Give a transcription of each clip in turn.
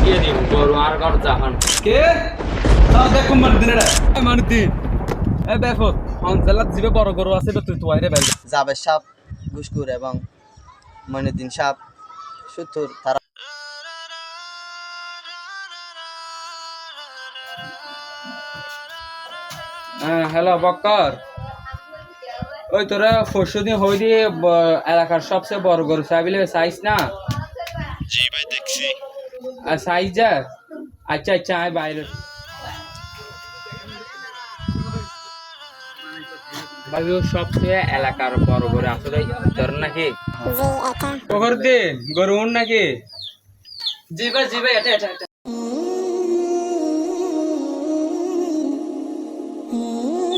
টিয়া দিম গরু আর ঘর জাহান কে তাও দেখো মারদিন এ দেখো অঞ্চলত জিবে বড় গরু আছে তুই তো আইরে বাইরে জাবেদ সাপ ঘুসকুর এবং মইনুদ্দিন সাপ সুতুর তারা হ্যালো বক্কর ওই তোরা পরশু দিন হই দিয়ে এলাকার সবচেয়ে বড় গরু চাইলে সাইজ না জি ভাই দেখছি আর সাইজ যা আচ্ছা আচ্ছা আয় বাইরে ভাই ও সবচেয়ে এলাকার বড় গরু আসলে তোর নাকি কবর দিন গরু ওর নাকি জি ভাই এটা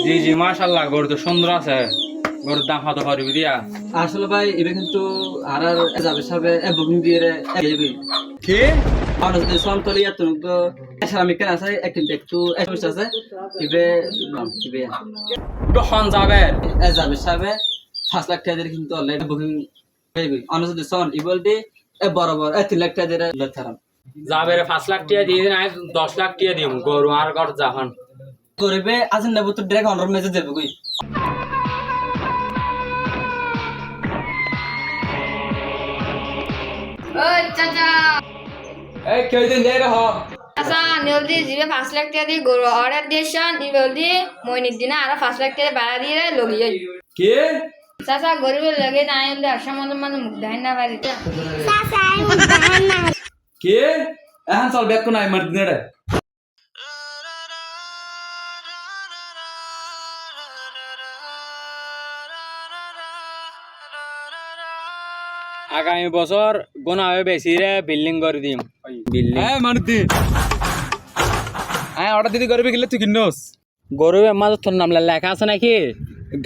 জি জি মাশাআল্লাহ গরু তো সুন্দর আছে গরুর দাম কত পারবি দিয়া আসলে ভাই এবে কিন্তু আর যাবে সবে বুকিং দিয়ে যাবে কি মানুষ যে সন তলি এত তো ইসলামিক কেন আছে একটু আছে এবে এবে তো হন যাবে যাবে সবে 5 লাখ টাকা দিয়ে কিন্তু অলরেডি বুকিং হয়ে গই অন্য যদি সন ইবল দি বরাবর 3 লাখ টাকা দিয়ে লথারাম যাবে রে 5 লাখ টাকা দিয়ে দিন 10 লাখ টাকা দিম গরু আর ঘর জাহান করবে আজ নেব তো ডাইরেক্ট অনর মেসেজ দেব কই ওই চাচা এই কই দিন দে রে হ আচ্ছা জলদি জিবে 5 লাখ টাকা দিয়ে গরু অর্ডার দিয়েছেন জলদি মইনুদ্দিন আর 5 লাখ টাকা ভাড়া দিয়ে লগি যাই কি চাচা গরিবের লগে নাই হলে অসম্মান মানে মুখ দেখাই না বাড়িতে কি এখন চল ব্যাক কোন আই মার দিন রে আগামী বছর গোনা হবে বেশি রে বিল্ডিং করে দিম বিল্ডিং হ্যাঁ মারুদ্দিন অর্ডার দিতে করবে গেলে তুই কিননোস গরু আমার তোর নাম লেখা আছে নাকি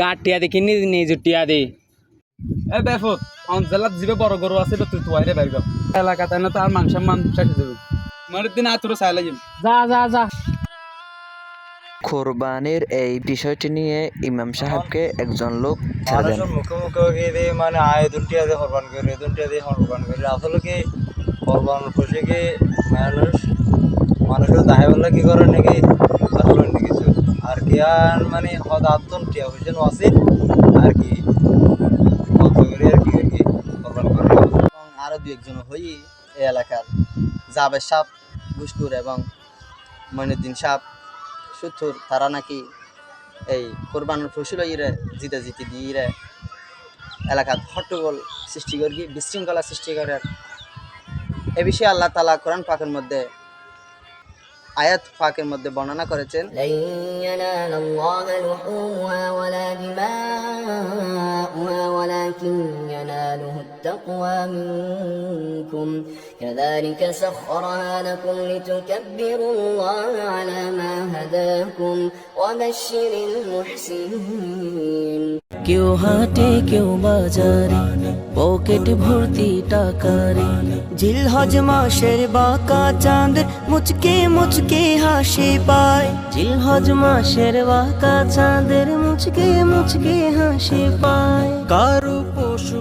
গাট টিয়া দি কিনি নিজে টিয়া দি এ বেফত অঞ্চলত জিবে বড় গরু আছে তুই তো আইরে বাইরে এলাকাতে না তো আর মান সম্মান শেষ হয়ে যাবে মারুদ্দিন আর তোর চাইলে যাবে যা যা যা কোরবানির এই বিষয়টি নিয়ে ইমাম সাহেবকে একজন লোক মানুষের মুখে মুখে দিয়ে মানে আয় দুটিয়া দিয়ে হরবান করে দুটিয়া দিয়ে হরবান করে আসলে কি হরবান খুশি কি মানুষের দাহে বলে কি করে নাকি আসলে অন্য কিছু আর কি আর মানে হদ আত্মন টিয়া হয়েছেন আছে আর কি কত করে আর কি হরবান করে এবং আরো দুই একজন হই এই এলাকার জাবেদ সাপ ঘুসকুর এবং মইনুদ্দিন সাপ সুতুর তারা নাকি এই কোরবানের ফসল ইরে জিতে দিয়ে এলাকাত হট্টগোল সৃষ্টি করি বিশৃঙ্খলা সৃষ্টি করে এ বিষয়ে আল্লাহ তাআলা কোরআন পাকের মধ্যে আয়াত পাকের মধ্যে বর্ণনা করেছেন لن ينال الله لحومها ولا دماؤها ولكن يناله التقوى منكم كذلك سخرها لكم لتكبروا الله على ما هداكم وبشر المحسنين কেউ হাটে কেউ বাজারে পকেট ভর্তি টাকারে জিলহজ মাসের বাঁকা চাঁদ মুচকে মুচকে হাসি পায় জিলহজ মাসের বাঁকা চাঁদের মুচকে মুচকে হাসি পায় কারো পশু